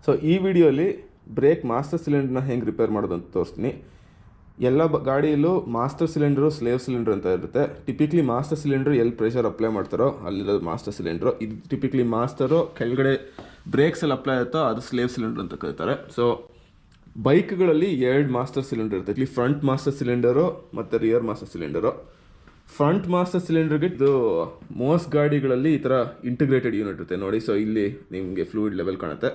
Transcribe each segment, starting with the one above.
So ಈ ವಿಡಿಯೋಲಿ break master ಸಿಲಿಂಡರ್ನ ಹೆಂಗೆ ರಿಪೇರ್ ಮಾಡೋದು ಅಂತ ತೋರಿಸ್ತೀನಿ. ಎಲ್ಲ ಗಾಡಿಯಲ್ಲೂ ಮಾಸ್ಟರ್ ಸಿಲಿಂಡ್ರು, ಸ್ಲೇವ್ ಸಿಲಿಂಡರ್ ಅಂತ ಇರುತ್ತೆ. ಟಿಪಿಕ್ಲಿ ಮಾಸ್ಟರ್ ಸಿಲಿಂಡ್ರ್ ಎಲ್ಲಿ ಪ್ರೆಷರ್ ಅಪ್ಲೈ ಮಾಡ್ತಾರೋ ಅಲ್ಲಿರೋದು ಮಾಸ್ಟರ್ ಸಿಲಿಂಡ್ರು. ಇದು ಟಿಪಿಕ್ಲಿ ಮಾಸ್ಟರು, ಕೆಳಗಡೆ ಬ್ರೇಕ್ಸಲ್ಲಿ ಅಪ್ಲೈ ಆಗುತ್ತೋ ಅದು ಸ್ಲೇವ್ ಸಿಲಿಂಡರ್ ಅಂತ ಕರೀತಾರೆ. ಸೊ ಬೈಕ್ಗಳಲ್ಲಿ 2 ಮಾಸ್ಟರ್ ಸಿಲಿಂಡರ್ ಇರುತ್ತೆ. ಇಲ್ಲಿ ಫ್ರಂಟ್ ಮಾಸ್ಟರ್ ಸಿಲಿಂಡರು ಮತ್ತು rear master cylinder. Front master ಸಿಲಿಂಡರ್ಗೆ ಇದು ಮೋಸ್ಟ್ ಗಾಡಿಗಳಲ್ಲಿ ಈ ಥರ ಇಂಟಿಗ್ರೇಟೆಡ್ ಯೂನಿಟ್ ಇರುತ್ತೆ ನೋಡಿ. ಸೊ ಇಲ್ಲಿ ನಿಮಗೆ ಫ್ಲೂಯಿಡ್ ಲೆವೆಲ್ ಕಾಣುತ್ತೆ.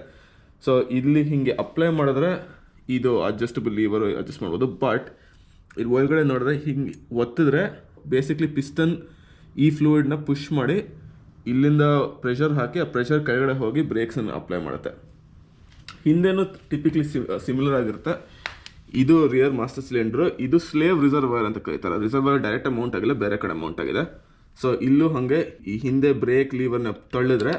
ಸೊ ಇಲ್ಲಿ ಹೀಗೆ ಅಪ್ಲೈ ಮಾಡಿದ್ರೆ ಇದು ಅಡ್ಜಸ್ಟಬಲ್ ಲೀವರು ಅಡ್ಜಸ್ಟ್ ಮಾಡ್ಬೋದು. ಬಟ್ ಇಲ್ಲಿ ಒಳಗಡೆ ನೋಡಿದ್ರೆ ಹಿಂಗೆ ಒತ್ತಿದ್ರೆ ಬೇಸಿಕ್ಲಿ ಪಿಸ್ಟನ್ ಈ ಫ್ಲೂಯಿಡ್ನ ಪುಷ್ ಮಾಡಿ ಇಲ್ಲಿಂದ ಪ್ರೆಷರ್ ಹಾಕಿ ಆ ಪ್ರೆಷರ್ ಕೆಳಗಡೆ ಹೋಗಿ ಬ್ರೇಕ್ಸನ್ನು ಅಪ್ಲೈ ಮಾಡುತ್ತೆ. ಹಿಂದೆನೂ ಟಿಪಿಕ್ಲಿ ಸಿಮಿಲರ್ ಆಗಿರುತ್ತೆ. ಇದು ರಿಯರ್ ಮಾಸ್ಟರ್ ಸಿಲಿಂಡ್ರು. ಇದು ಸ್ಲೇವ್ ರಿಸರ್ವರ್ ಅಂತ ಕರೀತಾರೆ. ರಿಸರ್ವರ್ ಡೈರೆಕ್ಟ್ ಮೌಂಟ್ ಆಗಿಲ್ಲ, ಬೇರೆ ಕಡೆ ಮೌಂಟ್ ಆಗಿದೆ. ಸೊ ಇಲ್ಲೂ ಹಾಗೆ ಈ ಹಿಂದೆ ಬ್ರೇಕ್ ಲೀವರ್ನ ತಳ್ಳಿದ್ರೆ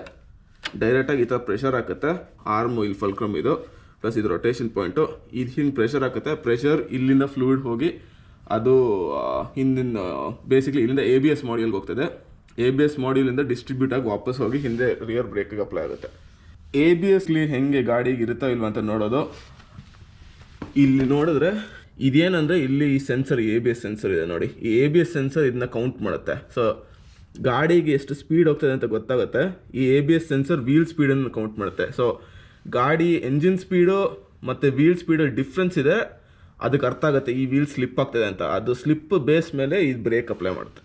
ಡೈರೆಕ್ಟಾಗಿ ಈ ಥರ ಪ್ರೆಷರ್ ಹಾಕುತ್ತೆ. ಆರ್ಮು ಇಲ್ಲಿ ಫಲ್ಕ್ರಮ್ ಇದು ಪ್ಲಸ್ ಇದು ರೊಟೇಷನ್ ಪಾಯಿಂಟು. ಇದು ಹಿಂಗೆ ಪ್ರೆಷರ್ ಹಾಕುತ್ತೆ. ಪ್ರೆಷರ್ ಇಲ್ಲಿಂದ ಫ್ಲೂಯಿಡ್ ಹೋಗಿ ಅದು ಹಿಂದಿನ ಬೇಸಿಕ್ಲಿ ಇಲ್ಲಿಂದ ABS ಮಾಡ್ಯೂಲ್ಗೆ ಹೋಗ್ತದೆ. ABS ಮಾಡ್ಯೂಲಿಂದ ಡಿಸ್ಟ್ರಿಬ್ಯೂಟ್ ಆಗಿ ವಾಪಸ್ ಹೋಗಿ ಹಿಂದೆ ರಿಯರ್ ಬ್ರೇಕಿಗೆ ಅಪ್ಲೈ ಆಗುತ್ತೆ. ABSಲಿ ಹೆಂಗೆ ಗಾಡಿಗೆ ಇರುತ್ತೋ ಇಲ್ವ ಅಂತ ನೋಡೋದು. ಇಲ್ಲಿ ನೋಡಿದ್ರೆ ಇದೇನಂದರೆ ಇಲ್ಲಿ ಈ ಸೆನ್ಸರ್ ABS ಸೆನ್ಸರ್ ಇದೆ ನೋಡಿ. ಈ ABS ಸೆನ್ಸರ್ ಇದನ್ನ ಕೌಂಟ್ ಮಾಡುತ್ತೆ. ಸೊ ಗಾಡಿಗೆ ಎಷ್ಟು ಸ್ಪೀಡ್ ಹೋಗ್ತದೆ ಅಂತ ಗೊತ್ತಾಗುತ್ತೆ. ಈ ABS ಸೆನ್ಸರ್ ವೀಲ್ ಸ್ಪೀಡನ್ನು ಕೌಂಟ್ ಮಾಡುತ್ತೆ. ಸೊ ಗಾಡಿ ಎಂಜಿನ್ ಸ್ಪೀಡು ಮತ್ತು ವೀಲ್ ಸ್ಪೀಡಲ್ಲಿ ಡಿಫ್ರೆನ್ಸ್ ಇದೆ, ಅದಕ್ಕೆ ಅರ್ಥ ಆಗುತ್ತೆ ಈ ವೀಲ್ ಸ್ಲಿಪ್ ಆಗ್ತದೆ ಅಂತ. ಅದು ಸ್ಲಿಪ್ ಬೇಸ್ ಮೇಲೆ ಈ ಬ್ರೇಕ್ ಅಪ್ಲೈ ಮಾಡುತ್ತೆ.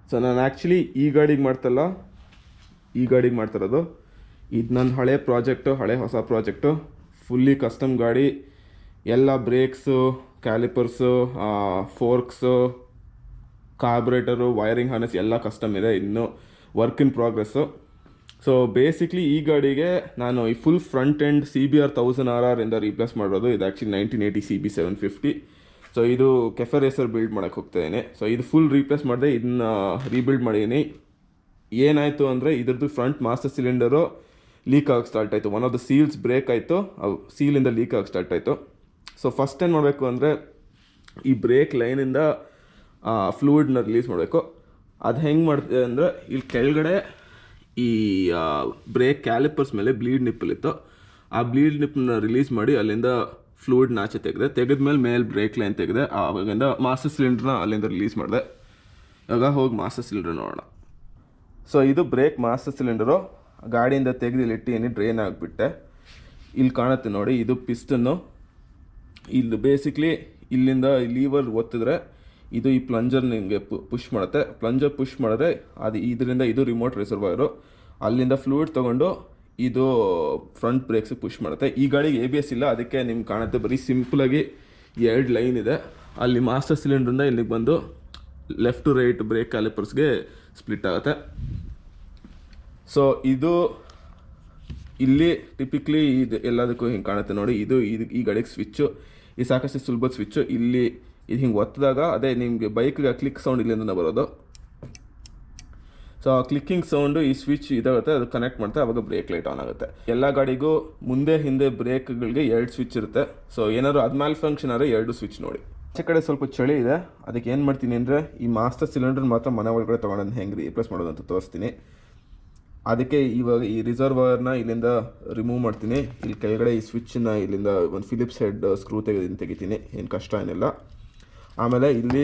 ಸೊ ನಾನು ಆ್ಯಕ್ಚುಲಿ ಈ ಗಾಡಿಗೆ ಮಾಡ್ತಲ್ಲ, ಈ ಗಾಡಿಗೆ ಮಾಡ್ತಿರೋದು. ಇದು ನನ್ನ ಹಳೆ ಪ್ರಾಜೆಕ್ಟು, ಹೊಸ ಪ್ರಾಜೆಕ್ಟು. ಫುಲ್ಲಿ ಕಸ್ಟಮ್ ಗಾಡಿ. ಎಲ್ಲ ಬ್ರೇಕ್ಸು, ಕ್ಯಾಲಿಪರ್ಸು, ಫೋರ್ಕ್ಸು, ಕಾರ್ಬ್ರೇಟರು, ವೈರಿಂಗ್ ಹಾರ್ನೆಸ್ ಎಲ್ಲ ಕಸ್ಟಮ್ ಇದೆ. ಇನ್ನೂ work in progress. So basically ಈ ಗಾಡಿಗೆ ನಾನು ಈ ಫುಲ್ ಫ್ರಂಟ್ ಎಂಡ್ CBR1000RR ಇಂದ ರೀಪ್ಲೇಸ್ ಮಾಡೋದು. ಇದು ಆ್ಯಕ್ಚುಲಿ 1980 CB750. ಸೊ ಇದು ಕೆಫೆ ರೇಸರ್ ಬಿಲ್ಡ್ ಮಾಡೋಕ್ಕೆ ಹೋಗ್ತಾಯಿದ್ದೀನಿ. ಸೊ ಇದು ಫುಲ್ ರೀಪ್ಲೇಸ್ ಮಾಡಿದೆ, ಇದನ್ನ ರೀಬಿಲ್ಡ್ ಮಾಡಿದ್ದೀನಿ. ಏನಾಯಿತು ಅಂದರೆ ಇದ್ರದ್ದು ಫ್ರಂಟ್ ಮಾಸ್ಟರ್ ಸಿಲಿಂಡರು ಲೀಕ್ ಆಗಿ ಸ್ಟಾರ್ಟ್ ಆಯಿತು. One of the seals break ಆಯಿತು, ಸೀಲಿಂದ ಲೀಕ್ ಆಗಿ ಸ್ಟಾರ್ಟ್ ಆಯಿತು. ಸೊ ಫಸ್ಟ್ ಏನು ಮಾಡಬೇಕು ಅಂದರೆ ಈ ಬ್ರೇಕ್ ಲೈನಿಂದ ಫ್ಲೂಯಿಡ್ನ ರಿಲೀಸ್ ಮಾಡಬೇಕು. ಅದು ಹೆಂಗೆ ಮಾಡ್ತಿದೆ ಅಂದರೆ ಇಲ್ಲಿ ಕೆಳಗಡೆ ಈ ಬ್ರೇಕ್ ಕ್ಯಾಲಿಪರ್ಸ್ ಮೇಲೆ ಬ್ಲೀಡ್ ನಿಪ್ಪಲ್ ಇತ್ತು. ಆ ಬ್ಲೀಡ್ ನಿಪ್ಪನ್ನ ರಿಲೀಸ್ ಮಾಡಿ ಅಲ್ಲಿಂದ ಫ್ಲೂಯಿಡ್ನ ಆಚೆ ತೆಗೆದ್ಮೇಲೆ ಮೇಲೆ ಬ್ರೇಕ್ ಲೈನ್ ತೆಗೆದೆ. ಆವಾಗಿಂದ ಮಾಸ್ಟರ್ ಸಿಲಿಂಡ್ರನ್ನ ಅಲ್ಲಿಂದ ರಿಲೀಸ್ ಮಾಡಿದೆ. ಇವಾಗ ಹೋಗಿ ಮಾಸ್ಟರ್ ಸಿಲಿಂಡರ್ ನೋಡೋಣ. ಸೊ ಇದು ಬ್ರೇಕ್ ಮಾಸ್ಟರ್ ಸಿಲಿಂಡರು. ಗಾಡಿಯಿಂದ ತೆಗೆದು ಇಲ್ಲಿಟ್ಟು ಡ್ರೈನ್ ಆಗಿಬಿಟ್ಟೆ. ಇಲ್ಲಿ ಕಾಣುತ್ತೆ ನೋಡಿ, ಇದು ಪಿಸ್ಟನ್ನು. ಇಲ್ಲಿ ಬೇಸಿಕ್ಲಿ ಇಲ್ಲಿಂದ ಲೀವರ್ ಒತ್ತಿದ್ರೆ ಇದು ಈ ಪ್ಲಂಜರ್ ನಿಮಗೆ ಪುಷ್ ಮಾಡುತ್ತೆ. ಪ್ಲಂಜರ್ ಪುಷ್ ಮಾಡಿದ್ರೆ ಅದು ಇದರಿಂದ ಇದು ರಿಮೋಟ್ ರಿಸರ್ವಾಯರು. ಅಲ್ಲಿಂದ ಫ್ಲೂಯಿಡ್ ತೊಗೊಂಡು ಇದು ಫ್ರಂಟ್ ಬ್ರೇಕ್ಸಿಗೆ ಪುಷ್ ಮಾಡುತ್ತೆ. ಈ ಗಾಡಿಗೆ ABS ಇಲ್ಲ, ಅದಕ್ಕೆ ನಿಮ್ಗೆ ಕಾಣುತ್ತೆ ಬರೀ ಸಿಂಪಲಾಗಿ 2 ಲೈನ್ ಇದೆ. ಅಲ್ಲಿ ಮಾಸ್ಟರ್ ಸಿಲಿಂಡ್ರಿಂದ ಇಲ್ಲಿಗೆ ಬಂದು ಲೆಫ್ಟ್ ಟು ರೈಟ್ ಬ್ರೇಕ್ ಕ್ಯಾಲಿಪರ್ಸ್ಗೆ ಸ್ಪ್ಲಿಟ್ ಆಗುತ್ತೆ. ಸೊ ಇದು ಇಲ್ಲಿ ಟಿಪಿಕ್ಲಿ ಇದು ಎಲ್ಲದಕ್ಕೂ ಹಿಂಗೆ ಕಾಣುತ್ತೆ ನೋಡಿ. ಇದು ಈ ಗಾಡಿಗೆ ಸ್ವಿಚ್ಚು, ಈ ಸಾಕಷ್ಟು ಸುಲಭದ ಸ್ವಿಚ್ಚು. ಇಲ್ಲಿ ಇದು ಹಿಂಗೆ ಒತ್ತಿದಾಗ ಅದೇ ನಿಮಗೆ ಬೈಕ್ಗೆ ಕ್ಲಿಕ್ ಸೌಂಡ್ ಇಲ್ಲಿಂದ ಬರೋದು. ಸೊ ಆ ಕ್ಲಿಕ್ಕಿಂಗ್ ಸೌಂಡು ಈ ಸ್ವಿಚ್ ಇದಾಗುತ್ತೆ, ಅದು ಕನೆಕ್ಟ್ ಮಾಡ್ತಾ ಆವಾಗ ಬ್ರೇಕ್ ಲೈಟ್ ಆನ್ ಆಗುತ್ತೆ. ಎಲ್ಲ ಗಾಡಿಗೂ ಮುಂದೆ ಹಿಂದೆ ಬ್ರೇಕ್ಗಳಿಗೆ 2 ಸ್ವಿಚ್ ಇರುತ್ತೆ. ಸೊ ಏನಾದ್ರು ಅದು ಮ್ಯಾಲ್ ಫಂಕ್ಷನ್ ಆದರೆ 2 ಸ್ವಿಚ್ ನೋಡಿ. ಆಚೆ ಕಡೆ ಸ್ವಲ್ಪ ಚಳಿ ಇದೆ, ಅದಕ್ಕೆ ಏನು ಮಾಡ್ತೀನಿ ಅಂದರೆ ಈ ಮಾಸ್ಟರ್ ಸಿಲಿಂಡರ್ ಮಾತ್ರ ಮನೆ ಒಳಗಡೆ ತೊಗೊಂಡು ಹೆಂಗೆ ರೀಪ್ಲೇಸ್ ಮಾಡೋದು ಅಂತ ತೋರಿಸ್ತೀನಿ. ಅದಕ್ಕೆ ಇವಾಗ ಈ ರಿಸರ್ವರ್ನ ಇಲ್ಲಿಂದ ರಿಮೂವ್ ಮಾಡ್ತೀನಿ. ಇಲ್ಲಿ ಕೆಳಗಡೆ ಈ ಸ್ವಿಚ್ಚನ್ನ ಇಲ್ಲಿಂದ ಒಂದು ಫಿಲಿಪ್ಸ್ ಹೆಡ್ ಸ್ಕ್ರೂ ತೆಗಿತೀನಿ. ಏನು ಕಷ್ಟ ಏನಿಲ್ಲ. ಆಮೇಲೆ ಇಲ್ಲಿ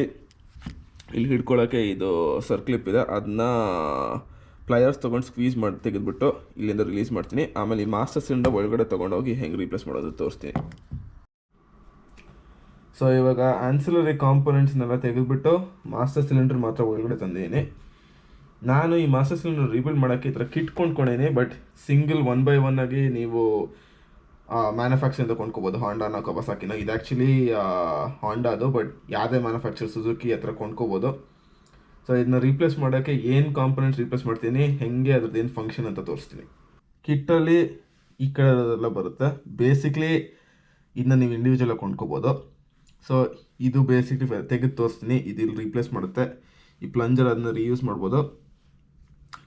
ಹಿಡ್ಕೊಳ್ಳೋಕ್ಕೆ ಇದು ಸರ್ಕ್ಲಿಪ್ ಇದೆ, ಅದನ್ನ ಪ್ಲಯರ್ಸ್ ತೊಗೊಂಡು ಸ್ಕ್ವೀಸ್ ಮಾಡಿ ತೆಗೆದುಬಿಟ್ಟು ಇಲ್ಲಿಂದ ರಿಲೀಸ್ ಮಾಡ್ತೀನಿ. ಆಮೇಲೆ ಈ ಮಾಸ್ಟರ್ ಸಿಲಿಂಡರ್ ಒಳಗಡೆ ತೊಗೊಂಡೋಗಿ ಹೆಂಗೆ ರೀಪ್ಲೇಸ್ ಮಾಡೋದು ತೋರಿಸ್ತೀನಿ. ಸೊ ಇವಾಗ ಆನ್ಸಿಲರಿ ಕಾಂಪೊನೆಂಟ್ಸ್ನೆಲ್ಲ ತೆಗೆದುಬಿಟ್ಟು ಮಾಸ್ಟರ್ ಸಿಲಿಂಡರ್ ಮಾತ್ರ ಒಳಗಡೆ ತಂದಿದ್ದೀನಿ. ನಾನು ಈ ಮಾಸ್ಟರ್ ಸಿಲಿಂಡರ್ ರೀಬಿಲ್ಡ್ ಮಾಡೋಕ್ಕೆ ಈ ಥರ ಕಿಟ್ ಕೊಂಡ್ಕೊಂಡೇನಿ. ಬಟ್ ಸಿಂಗಲ್ 1 by 1 ಆಗಿ ನೀವು ಮ್ಯಾನುಫ್ಯಾಕ್ಚರಿಂದ ಕೊಂಡ್ಕೋಬೋದು. ಹಾಂಡಾನ ಕವಾಸಾಕಿನ, ಇದು ಆ್ಯಕ್ಚುಲಿ ಹಾಂಡಾದು, ಬಟ್ ಯಾವುದೇ ಮ್ಯಾನುಫ್ಯಾಕ್ಚರ್ ಸುಜುಕಿ ಹತ್ರ ಕೊಂಡ್ಕೋಬೋದು. ಸೊ ಇದನ್ನ ರೀಪ್ಲೇಸ್ ಮಾಡೋಕ್ಕೆ ಏನು ಕಾಂಪೊನೆಂಟ್ಸ್ ರೀಪ್ಲೇಸ್ ಮಾಡ್ತೀನಿ, ಹೆಂಗೆ ಅದ್ರದ್ದು ಏನು ಫಂಕ್ಷನ್ ಅಂತ ತೋರಿಸ್ತೀನಿ. ಕಿಟ್ಟಲ್ಲಿ ಈ ಕಡೆಲ್ಲ ಬರುತ್ತೆ. ಬೇಸಿಕ್ಲಿ ಇದನ್ನ ನೀವು ಇಂಡಿವಿಜುವಲಾಗಿ ಕೊಂಡ್ಕೋಬೋದು. ಸೊ ಇದು ಬೇಸಿಕ್ಲಿ ತೆಗೆದು ತೋರಿಸ್ತೀನಿ. ಇದು ಇಲ್ಲಿ ರೀಪ್ಲೇಸ್ ಮಾಡುತ್ತೆ. ಈ ಪ್ಲಂಜರ್ ಅದನ್ನ ರೀಯೂಸ್ ಮಾಡ್ಬೋದು.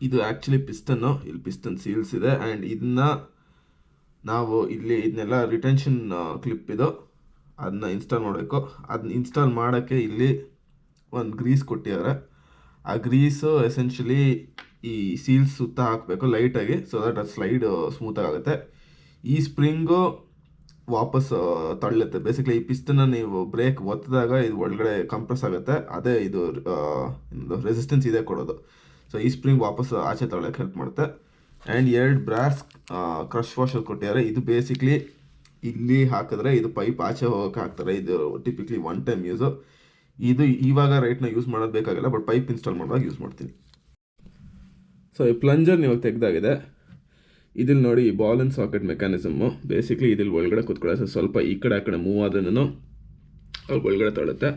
ಇದು ಆ್ಯಕ್ಚುಲಿ ಪಿಸ್ಟನ್ನು, ಇಲ್ಲಿ ಪಿಸ್ಟನ್ ಸೀಲ್ಸ್ ಇದೆ. ಆ್ಯಂಡ್ ಇದನ್ನ ನಾವು ಇಲ್ಲಿ ಇದನ್ನೆಲ್ಲ ರಿಟೆನ್ಷನ್ ಕ್ಲಿಪ್ ಇದು, ಅದನ್ನ ಇನ್ಸ್ಟಾಲ್ ಮಾಡಬೇಕು. ಅದನ್ನ ಇನ್ಸ್ಟಾಲ್ ಮಾಡೋಕ್ಕೆ ಇಲ್ಲಿ ಒಂದು ಗ್ರೀಸ್ ಕೊಟ್ಟಿದ್ದಾರೆ. ಆ ಗ್ರೀಸು ಎಸೆನ್ಷಿಯಲಿ ಈ ಸೀಲ್ಸ್ ಸುತ್ತ ಹಾಕಬೇಕು ಲೈಟಾಗಿ, ಸೊ ದಟ್ ಅದು ಸ್ಲೈಡ್ ಸ್ಮೂತಾಗಿ ಆಗುತ್ತೆ. ಈ ಸ್ಪ್ರಿಂಗು ವಾಪಸ್ ತಳ್ಳುತ್ತೆ. ಬೇಸಿಕ್ಲಿ ಈ ಪಿಸ್ಟನ್ನ ನೀವು ಬ್ರೇಕ್ ಒತ್ತಿದಾಗ ಇದು ಒಳಗಡೆ ಕಂಪ್ರೆಸ್ ಆಗುತ್ತೆ, ಅದೇ ಇದು ರೆಸಿಸ್ಟೆನ್ಸ್ ಇದೆ ಕೊಡೋದು. ಸೊ ಈ ಸ್ಪ್ರಿಂಗ್ ವಾಪಸ್ ಆಚೆ ತಗೊಳ್ಳೋಕೆ ಹೆಲ್ಪ್ ಮಾಡುತ್ತೆ. ಆ್ಯಂಡ್ 2 ಬ್ರಾಸ್ ಕ್ರಶ್ ವಾಷರ್ ಕೊಟ್ಟಿದ್ದಾರೆ. ಇದು ಬೇಸಿಕ್ಲಿ ಇಲ್ಲಿ ಹಾಕಿದ್ರೆ ಇದು ಪೈಪ್ ಆಚೆ ಹೋಗೋಕೆ ಹಾಕ್ತಾರೆ. ಇದು ಟಿಪಿಕ್ಲಿ ಒನ್ ಟೈಮ್ ಯೂಸು. ಇದು ಇವಾಗ ರೈಟ್ನ ಯೂಸ್ ಮಾಡೋದು ಬೇಕಾಗಿಲ್ಲ, ಬಟ್ ಪೈಪ್ ಇನ್ಸ್ಟಾಲ್ ಮಾಡುವಾಗ ಯೂಸ್ ಮಾಡ್ತೀನಿ. ಸೊ ಈ ಪ್ಲಂಜರ್ ನೀವು ತೆಗೆದಾಗಿದೆ. ಇದಿಲ್ಲಿ ನೋಡಿ ಬಾಲ್ ಆ್ಯಂಡ್ ಸಾಕೆಟ್ ಮೆಕ್ಯಾನಿಸಮ್ಮು. ಬೇಸಿಕ್ಲಿ ಇದಿಲ್ಲಿ ಒಳಗಡೆ ಕೂತ್ಕೊಳ್ಳೋ ಸ್ವಲ್ಪ ಈ ಕಡೆ ಆ ಕಡೆ ಮೂವ್ ಆದ್ರೂ ಅವ್ರು ಒಳಗಡೆ ತಗೊಳುತ್ತೆ.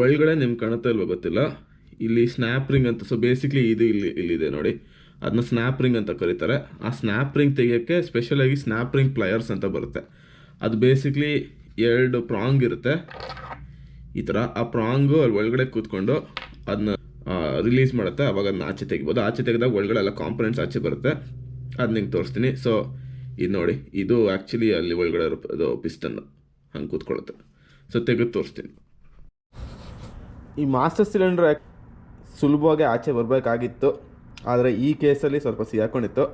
ಒಳಗಡೆ ನಿಮ್ಗೆ ಕಾಣುತ್ತಾ ಇಲ್ವೋ ಗೊತ್ತಿಲ್ಲ, ಇಲ್ಲಿ ಸ್ನ್ಯಾಪ್ ರಿಂಗ್ ಅಂತ. ಸೊ ಬೇಸಿಕ್ಲಿ ಇದು ಇಲ್ಲಿದೆ ನೋಡಿ, ಅದನ್ನ ಸ್ನ್ಯಾಪ್ ರಿಂಗ್ ಅಂತ ಕರೀತಾರೆ. ಆ ಸ್ನ್ಯಾಪ್ ರಿಂಗ್ ತೆಗಿಯೋಕ್ಕೆ ಸ್ಪೆಷಲಾಗಿ ಸ್ನ್ಯಾಪ್ ರಿಂಗ್ ಪ್ಲಯರ್ಸ್ ಅಂತ ಬರುತ್ತೆ. ಅದು ಬೇಸಿಕ್ಲಿ 2 ಪ್ರಾಂಗ್ ಇರುತ್ತೆ ಈ ಥರ. ಆ ಪ್ರಾಂಗು ಅಲ್ಲಿ ಒಳಗಡೆ ಕೂತ್ಕೊಂಡು ಅದನ್ನ ರಿಲೀಸ್ ಮಾಡುತ್ತೆ. ಅವಾಗ ಅದನ್ನ ಆಚೆ ತೆಗಿಬೋದು. ಆಚೆ ತೆಗೆದಾಗ ಒಳಗಡೆ ಎಲ್ಲ ಕಾಂಪೊನೆಂಟ್ಸ್ ಆಚೆ ಬರುತ್ತೆ. ಅದು ನಿಂಗೆ ತೋರಿಸ್ತೀನಿ. ಸೊ ಇದು ನೋಡಿ, ಇದು ಆ್ಯಕ್ಚುಲಿ ಅಲ್ಲಿ ಒಳಗಡೆ ಅದು ಪಿಸ್ಟನ್ ಹಂಗೆ ಕೂತ್ಕೊಳ್ಳುತ್ತೆ. ಸೊ ತೆಗೆದು ತೋರಿಸ್ತೀನಿ. ಈ ಮಾಸ್ಟರ್ ಸಿಲಿಂಡ್ರ್ ಸುಲಭವಾಗಿ ಆಚೆ ಬರಬೇಕಾಗಿತ್ತು, ಆದರೆ ಈ ಕೇಸಲ್ಲಿ ಸ್ವಲ್ಪ ಸಿಗಾಕೊಂಡಿತ್ತು.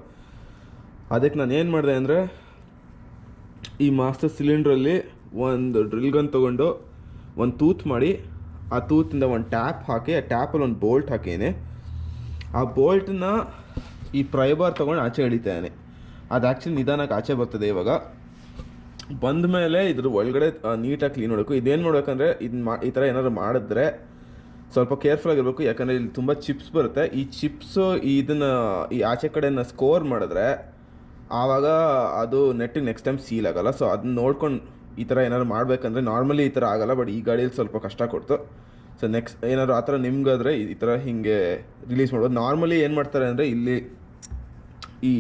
ಅದಕ್ಕೆ ನಾನು ಏನು ಮಾಡಿದೆ ಅಂದರೆ, ಈ ಮಾಸ್ಟರ್ ಸಿಲಿಂಡ್ರಲ್ಲಿ ಒಂದು ಡ್ರಿಲ್ ಗನ್ ತೊಗೊಂಡು ಒಂದು ತೂತ್ ಮಾಡಿ, ಆ ತೂತಿಂದ ಒಂದು ಟ್ಯಾಪ್ ಹಾಕಿ, ಆ ಟ್ಯಾಪಲ್ಲಿ ಒಂದು ಬೋಲ್ಟ್ ಹಾಕೀನಿ. ಆ ಬೋಲ್ಟನ್ನ ಈ ಪ್ರೈಬಾರ್ ತೊಗೊಂಡು ಆಚೆ ಎಳಿತಾನೆ. ಅದು ಆ್ಯಕ್ಚುಲಿ ನಿಧಾನಕ್ಕೆ ಆಚೆ ಬರ್ತದೆ. ಇವಾಗ ಬಂದ ಮೇಲೆ ಇದ್ರ ಒಳಗಡೆ ನೀಟಾಗಿ ಕ್ಲೀನ್ ಮಾಡಬೇಕು. ಇದೇನು ಮಾಡಬೇಕಂದ್ರೆ, ಈ ಥರ ಏನಾದ್ರು ಮಾಡಿದ್ರೆ ಸ್ವಲ್ಪ ಕೇರ್ಫುಲ್ ಆಗಿರಬೇಕು, ಯಾಕಂದರೆ ಇಲ್ಲಿ ತುಂಬ ಚಿಪ್ಸ್ ಬರುತ್ತೆ. ಈ ಚಿಪ್ಸು ಇದನ್ನು ಈ ಆಚೆ ಕಡೆನ ಸ್ಕೋರ್ ಮಾಡಿದ್ರೆ ಆವಾಗ ಅದು ನೆಟ್ಟಿಗೆ ನೆಕ್ಸ್ಟ್ ಟೈಮ್ ಸೀಲ್ ಆಗೋಲ್ಲ. ಸೊ ಅದನ್ನ ನೋಡ್ಕೊಂಡು ಈ ಥರ ಏನಾದ್ರು ಮಾಡಬೇಕಂದ್ರೆ, ನಾರ್ಮಲಿ ಈ ಥರ ಆಗೋಲ್ಲ, ಬಟ್ ಈ ಗಾಡಿಯಲ್ಲಿ ಸ್ವಲ್ಪ ಕಷ್ಟ ಕೊಡ್ತು. ಸೊ ನೆಕ್ಸ್ಟ್ ಏನಾದ್ರು ಆ ಥರ ನಿಮ್ಗಾದರೆ ಈ ಥರ ಹೀಗೆ ರಿಲೀಸ್ ಮಾಡ್ಬೋದು. ನಾರ್ಮಲಿ ಏನು ಮಾಡ್ತಾರೆ ಅಂದರೆ, ಇಲ್ಲಿ ಈ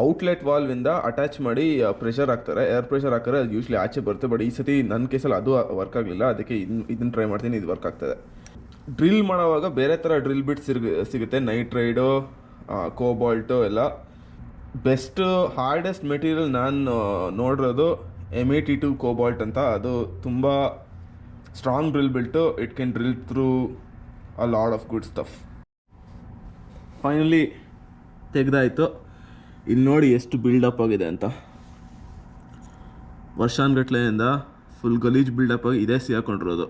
ಔಟ್ಲೆಟ್ ವಾಲ್ವಿಂದ ಅಟ್ಯಾಚ್ ಮಾಡಿ ಪ್ರೆಷರ್ ಹಾಕ್ತಾರೆ, ಏರ್ ಪ್ರೆಷರ್ ಹಾಕ್ತಾರೆ, ಅದು ಯೂಶ್ವಲಿ ಆಚೆ ಬರುತ್ತೆ. ಬಟ್ ಈ ಸತಿ ನನ್ನ ಕೇಸಲ್ಲಿ ಅದು ವರ್ಕ್ ಆಗಲಿಲ್ಲ, ಅದಕ್ಕೆ ಇದನ್ನು ಟ್ರೈ ಮಾಡ್ತೀನಿ. ಇದು ವರ್ಕ್ ಆಗ್ತದೆ. ಡ್ರಿಲ್ ಮಾಡೋವಾಗ ಬೇರೆ ಥರ ಡ್ರಿಲ್ ಬಿಟ್ ಸಿಗುತ್ತೆ, ನೈಟ್ರೈಡು, ಕೋಬಾಲ್ಟು ಎಲ್ಲ. ಬೆಸ್ಟ್ ಹಾರ್ಡೆಸ್ಟ್ ಮೆಟೀರಿಯಲ್ ನಾನು ನೋಡಿರೋದು M82 ಕೋಬಾಲ್ಟ್ ಅಂತ. ಅದು ತುಂಬ strong drill built. It can drill through a lot of good stuff. Finally ತೆಗೆದಾಯಿತು. ಇಲ್ಲಿ ನೋಡಿ ಎಷ್ಟು ಬಿಲ್ಡಪ್ ಆಗಿದೆ ಅಂತ. ವರ್ಷಾನ್ಗಟ್ಲೆಯಿಂದ ಫುಲ್ ಗಲೀಜ್ ಬಿಲ್ಡಪ್ ಆಗಿ ಇದೇ ಸಿಗಾಕೊಂಡಿರೋದು.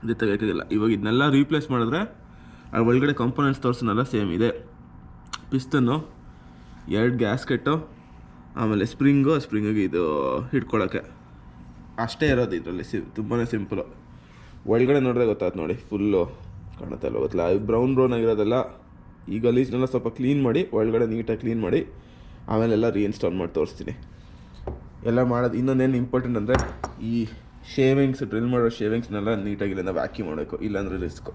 ಇದು ತೆಗೋಕ್ಕಾಗಿಲ್ಲ. ಇವಾಗ ಇದನ್ನೆಲ್ಲ ರೀಪ್ಲೇಸ್ ಮಾಡಿದ್ರೆ ಆ ಒಳಗಡೆ ಕಾಂಪೊನೆಂಟ್ಸ್ ತೋರಿಸೋನಲ್ಲ ಸೇಮ್ ಇದೆ. ಪಿಸ್ತನ್ನು 2 ಗ್ಯಾಸ್ಕೆಟ್ಟು, ಆಮೇಲೆ ಸ್ಪ್ರಿಂಗಿಗೆ ಇದು ಹಿಡ್ಕೊಳ್ಳೋಕ್ಕೆ ಅಷ್ಟೇ ಇರೋದು ಇದರಲ್ಲಿ. ತುಂಬಾ ಸಿಂಪಲು. ಒಳಗಡೆ ನೋಡಿದ್ರೆ ಗೊತ್ತಾಯ್ತು ನೋಡಿ, ಫುಲ್ಲು ಕಾಣುತ್ತೆ ಅಲ್ಲ, ಗೊತ್ತಿಲ್ಲ. ಬ್ರೌನ್ ಆಗಿರೋದೆಲ್ಲ ಈ ಗಲೀಜ್ನೆಲ್ಲ ಸ್ವಲ್ಪ ಕ್ಲೀನ್ ಮಾಡಿ, ಒಳಗಡೆ ನೀಟಾಗಿ ಕ್ಲೀನ್ ಮಾಡಿ ಆಮೇಲೆ ಎಲ್ಲ ರೀಇನ್ಸ್ಟಾಲ್ ಮಾಡಿ ತೋರಿಸ್ತೀನಿ. ಎಲ್ಲ ಮಾಡೋದು. ಇನ್ನೊಂದೇನು ಇಂಪಾರ್ಟೆಂಟ್ ಅಂದರೆ, ಈ ಶೇವಿಂಗ್ಸ್, ಡ್ರಿಲ್ ಮಾಡೋ ಶೇವಿಂಗ್ಸ್ನೆಲ್ಲ ನೀಟಾಗಿ ಇಲ್ಲಿಂದ ವ್ಯಾಕ್ಯೂಮ್ ಮಾಡಬೇಕು, ಇಲ್ಲಾಂದರೆ ರಿಸ್ಕು.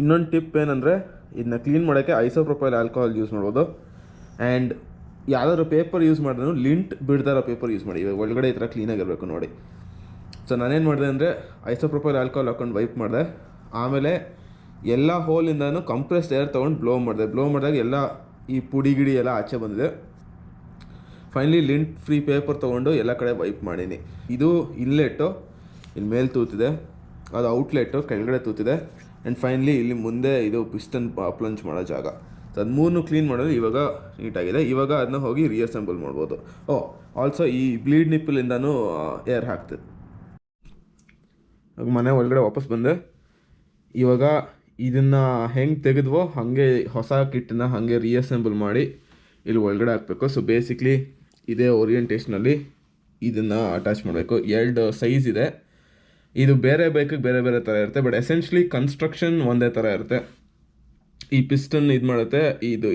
ಇನ್ನೊಂದು ಟಿಪ್ ಏನಂದರೆ, ಇದನ್ನ ಕ್ಲೀನ್ ಮಾಡೋಕ್ಕೆ ಐಸೋಪ್ರೊಪೈಲ್ ಆಲ್ಕೋಹಾಲ್ ಯೂಸ್ ಮಾಡ್ಬೋದು. ಆ್ಯಂಡ್ ಯಾವುದಾದ್ರು ಪೇಪರ್ ಯೂಸ್ ಮಾಡಿದ್ರು ಲಿಂಟ್ ಬಿಡ್ದಾರೋ ಪೇಪರ್ ಯೂಸ್ ಮಾಡಿ. ಇವಾಗ ಒಳಗಡೆ ಈ ಥರ ಕ್ಲೀನಾಗಿರಬೇಕು ನೋಡಿ. ಸೊ ನಾನೇನು ಮಾಡಿದೆ ಅಂದರೆ, ಐಸೋಪ್ರೊಪೈಲ್ ಆಲ್ಕೋಹಾಲ್ ಹಾಕೊಂಡು ವೈಪ್ ಮಾಡಿದೆ. ಆಮೇಲೆ ಎಲ್ಲ ಹೋಲಿಂದನೂ ಕಂಪ್ರೆಸ್ಡ್ ಏರ್ ತೊಗೊಂಡು ಬ್ಲೋ ಮಾಡಿದಾಗ ಎಲ್ಲ ಈ ಪುಡಿ ಗಿಡಿ ಎಲ್ಲ ಆಚೆ ಬಂದಿದೆ. ಫೈನಲಿ ಲಿಂಟ್ ಫ್ರೀ ಪೇಪರ್ ತೊಗೊಂಡು ಎಲ್ಲ ಕಡೆ ವೈಪ್ ಮಾಡೀನಿ. ಇದು ಇನ್ಲೆಟ್ಟು, ಇಲ್ಲಿ ಮೇಲೆ ತೂತಿದೆ, ಅದು ಔಟ್ಲೆಟ್ಟು ಕೆಳಗಡೆ ತೂತಿದೆ. ಆ್ಯಂಡ್ ಫೈನಲಿ ಇಲ್ಲಿ ಮುಂದೆ ಇದು ಪಿಸ್ಟನ್ ಪ್ಲಂಚ್ ಮಾಡೋ ಜಾಗ. ಸೊ ಅದು 3 ಕ್ಲೀನ್ ಮಾಡೋದು ಇವಾಗ ನೀಟಾಗಿದೆ. ಇವಾಗ ಅದನ್ನ ಹೋಗಿ ರಿಅಸೆಂಬಲ್ ಮಾಡ್ಬೋದು. ಆಲ್ಸೋ ಈ ಬ್ಲೀಡ್ ನಿಪ್ಪಲಿಂದನೂ ಏರ್ ಹಾಕ್ತದೆ. ಇವಾಗ ಮನೆ ಒಳಗಡೆ ವಾಪಸ್ ಬಂದೆ. ಇವಾಗ ಇದನ್ನು ಹೆಂಗೆ ತೆಗೆದ್ವೋ ಹಾಗೆ ಹೊಸ ಕಿಟ್ಟನ್ನ ಹಾಗೆ ರಿಅಸೆಂಬಲ್ ಮಾಡಿ ಇಲ್ಲಿ ಒಳಗಡೆ ಹಾಕಬೇಕು. ಸೊ ಬೇಸಿಕ್ಲಿ ಇದೇ ಓರಿಯೆಂಟೇಷನಲ್ಲಿ ಇದನ್ನು ಅಟ್ಯಾಚ್ ಮಾಡಬೇಕು. 2 ಸೈಜ್ ಇದೆ. ಇದು ಬೇರೆ ಬೈಕಿಗೆ ಬೇರೆ ಬೇರೆ ಥರ ಇರುತ್ತೆ, ಬಟ್ ಎಸೆನ್ಷಲಿ ಕನ್ಸ್ಟ್ರಕ್ಷನ್ ಒಂದೇ ಥರ ಇರುತ್ತೆ. ಈ ಪಿಸ್ಟನ್ ಇದು ಮಾಡುತ್ತೆ,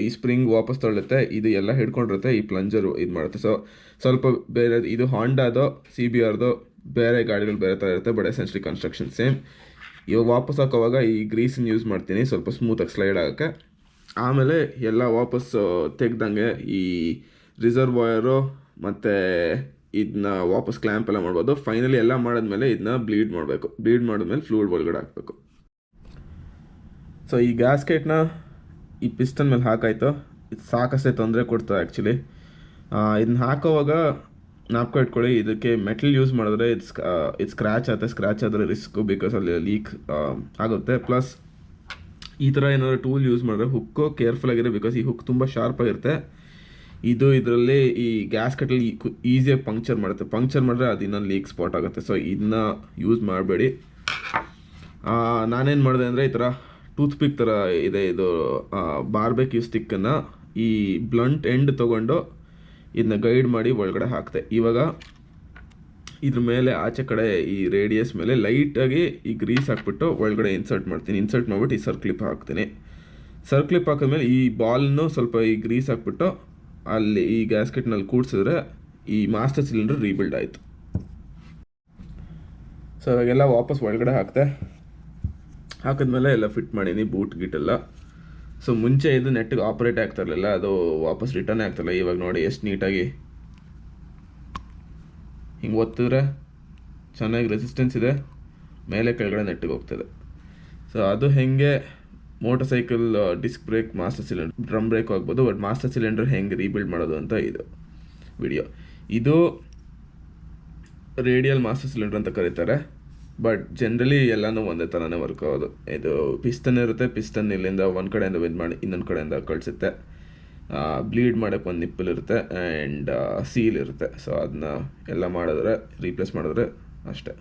ಈ ಸ್ಪ್ರಿಂಗ್ ವಾಪಸ್ ತಗೊಳುತ್ತೆ, ಇದು ಎಲ್ಲ ಹಿಡ್ಕೊಂಡಿರುತ್ತೆ, ಈ ಪ್ಲಂಜರು ಇದು ಮಾಡುತ್ತೆ. ಸೊ ಸ್ವಲ್ಪ ಬೇರೆ, ಇದು ಹಾಂಡಾದು, CBRದು, ಬೇರೆ ಗಾಡಿಗಳು ಬೇರೆ ಥರ ಇರುತ್ತೆ, ಬಟ್ ಎಸೆನ್ಷಲಿ ಕನ್ಸ್ಟ್ರಕ್ಷನ್ ಸೇಮ್. ಇವಾಗ ವಾಪಸ್ ಹಾಕೋವಾಗ ಈ ಗ್ರೀಸನ್ನು ಯೂಸ್ ಮಾಡ್ತೀನಿ ಸ್ವಲ್ಪ ಸ್ಮೂತಾಗಿ ಸ್ಲೈಡ್ ಆಗೋಕ್ಕೆ. ಆಮೇಲೆ ಎಲ್ಲ ವಾಪಸ್ ತೆಗ್ದಂಗೆ ಈ ರಿಸರ್ವಾಯರು ಮತ್ತು ಇದನ್ನ ವಾಪಸ್ ಕ್ಲ್ಯಾಂಪ್ ಎಲ್ಲ ಮಾಡ್ಬೋದು. ಫೈನಲಿ ಎಲ್ಲ ಮಾಡಿದ್ಮೇಲೆ ಇದನ್ನ ಬ್ಲೀಡ್ ಮಾಡಬೇಕು. ಬ್ಲೀಡ್ ಮಾಡಿದ್ಮೇಲೆ ಫ್ಲೂಯಿಡ್ ಒಳಗಡೆ ಹಾಕಬೇಕು. ಸೊ ಈ ಗ್ಯಾಸ್ಕೆಟ್ನ ಈ ಪಿಸ್ಟನ್ ಮೇಲೆ ಹಾಕಾಯ್ತು. ಇದು ಸಾಕಷ್ಟೇ ತೊಂದರೆ ಕೊಡ್ತು ಆ್ಯಕ್ಚುಲಿ. ಇದನ್ನ ಹಾಕೋವಾಗ ನಾಪ್ಕೊ ಇಟ್ಕೊಳ್ಳಿ, ಇದಕ್ಕೆ ಮೆಟಲ್ ಯೂಸ್ ಮಾಡಿದ್ರೆ ಇದು ಸ್ಕ್ರ್ಯಾಚ್ ಆಗುತ್ತೆ. ಸ್ಕ್ರ್ಯಾಚ್ ಆದರೆ ರಿಸ್ಕು, ಬಿಕಾಸ್ ಅಲ್ಲಿ ಲೀಕ್ ಆಗುತ್ತೆ. ಪ್ಲಸ್ ಈ ಥರ ಏನಾದರೂ ಟೂಲ್ ಯೂಸ್ ಮಾಡಿದ್ರೆ ಹುಕ್ಕು ಕೇರ್ಫುಲ್ ಆಗಿದೆ, ಬಿಕಾಸ್ ಈ ಹುಕ್ ತುಂಬ ಶಾರ್ಪ್ ಆಗಿರುತ್ತೆ. ಇದು ಇದರಲ್ಲಿ ಈ ಗ್ಯಾಸ್ಕೆಟಲ್ಲಿ ಈಸಿಯಾಗಿ ಪಂಕ್ಚರ್ ಮಾಡುತ್ತೆ. ಪಂಕ್ಚರ್ ಮಾಡಿದ್ರೆ ಅದು ಇನ್ನೊಂದು ಲೀಕ್ ಸ್ಪಾಟ್ ಆಗುತ್ತೆ. ಸೊ ಇದನ್ನ ಯೂಸ್ ಮಾಡಬೇಡಿ. ನಾನೇನು ಮಾಡಿದೆ ಅಂದರೆ ಈ ಥರ ಟೂತ್ ಪಿಕ್ ಥರ ಇದೆ, ಇದು ಬಾರ್ಬೆಕ್ಯೂ ಸ್ಟಿಕ್ಕನ್ನು ಈ ಬ್ಲಂಟ್ ಎಂಡ್ ತೊಗೊಂಡು ಇದನ್ನ ಗೈಡ್ ಮಾಡಿ ಒಳಗಡೆ ಹಾಕ್ತೆ. ಇವಾಗ ಇದ್ರ ಮೇಲೆ ಆಚೆ ಕಡೆ ಈ ರೇಡಿಯಸ್ ಮೇಲೆ ಲೈಟಾಗಿ ಈ ಗ್ರೀಸ್ ಹಾಕ್ಬಿಟ್ಟು ಒಳಗಡೆ ಇನ್ಸರ್ಟ್ ಮಾಡ್ತೀನಿ. ಇನ್ಸರ್ಟ್ ಮಾಡಿಬಿಟ್ಟು ಈ ಸರ್ಕ್ಲಿಪ್ ಹಾಕ್ತೀನಿ. ಸರ್ಕ್ಲಿಪ್ ಹಾಕಿದ್ಮೇಲೆ ಈ ಬಾಲ್ನು ಸ್ವಲ್ಪ ಈ ಗ್ರೀಸ್ ಹಾಕ್ಬಿಟ್ಟು ಅಲ್ಲಿ ಈ ಗ್ಯಾಸ್ಕೆಟ್ನಲ್ಲಿ ಕೂಡಿಸಿದ್ರೆ ಈ ಮಾಸ್ಟರ್ ಸಿಲಿಂಡರ್ ರೀಬಿಲ್ಡ್ ಆಯಿತು. ಸೊ ಇವಾಗೆಲ್ಲ ವಾಪಸ್ ಒಳಗಡೆ ಹಾಕಿದ್ಮೇಲೆ ಎಲ್ಲ ಫಿಟ್ ಮಾಡೀನಿ, ಬೂಟ್ ಗೀಟೆಲ್ಲ. ಸೊ ಮುಂಚೆ ಇದು ನೆಟ್ಟಿಗೆ ಆಪ್ರೇಟ್ ಆಗ್ತಾ ಇರಲಿಲ್ಲ, ಅದು ವಾಪಸ್ ರಿಟರ್ನ್ ಆಗ್ತಾಯಿಲ್ಲ. ಇವಾಗ ನೋಡಿ ಎಷ್ಟು ನೀಟಾಗಿ ಹಿಂಗೆ ಒತ್ತಿದ್ರೆ ಚೆನ್ನಾಗಿ ರೆಸಿಸ್ಟೆನ್ಸ್ ಇದೆ, ಮೇಲೆ ಕೆಳಗಡೆ ನೆಟ್ಟಿಗೆ ಹೋಗ್ತದೆ. ಸೊ ಅದು ಹೆಂಗೆ motorcycle disc brake, master cylinder, drum brake ಆಗ್ಬೋದು. ಬಟ್ ಮಾಸ್ಟರ್ ಸಿಲಿಂಡರ್ ಹೆಂಗೆ ರೀಬಿಲ್ಡ್ ಮಾಡೋದು ಅಂತ ಇದು ವಿಡಿಯೋ. ಇದು ರೇಡಿಯಲ್ ಮಾಸ್ಟರ್ ಸಿಲಿಂಡರ್ ಅಂತ ಕರೀತಾರೆ. ಬಟ್ ಜನರಲಿ ಎಲ್ಲನೂ ಒಂದೇ ಥರನೇ ವರ್ಕ್ ಆಗೋದು. ಇದು ಪಿಸ್ತನ್ ಇರುತ್ತೆ, ಪಿಸ್ತನ್ ಇಲ್ಲಿಂದ ಒಂದು ಕಡೆಯಿಂದ ಇದು ಮಾಡಿ ಇನ್ನೊಂದು ಕಡೆಯಿಂದ ಕಳಿಸುತ್ತೆ. ಬ್ಲೀಡ್ ಮಾಡೋಕ್ಕೆ ಒಂದು ನಿಪ್ಪಲ್ ಇರುತ್ತೆ ಆ್ಯಂಡ್ ಸೀಲ್ ಇರುತ್ತೆ. ಸೊ ಅದನ್ನ ಎಲ್ಲ ಮಾಡಿದ್ರೆ, ರೀಪ್ಲೇಸ್ ಮಾಡಿದ್ರೆ ಅಷ್ಟೇ.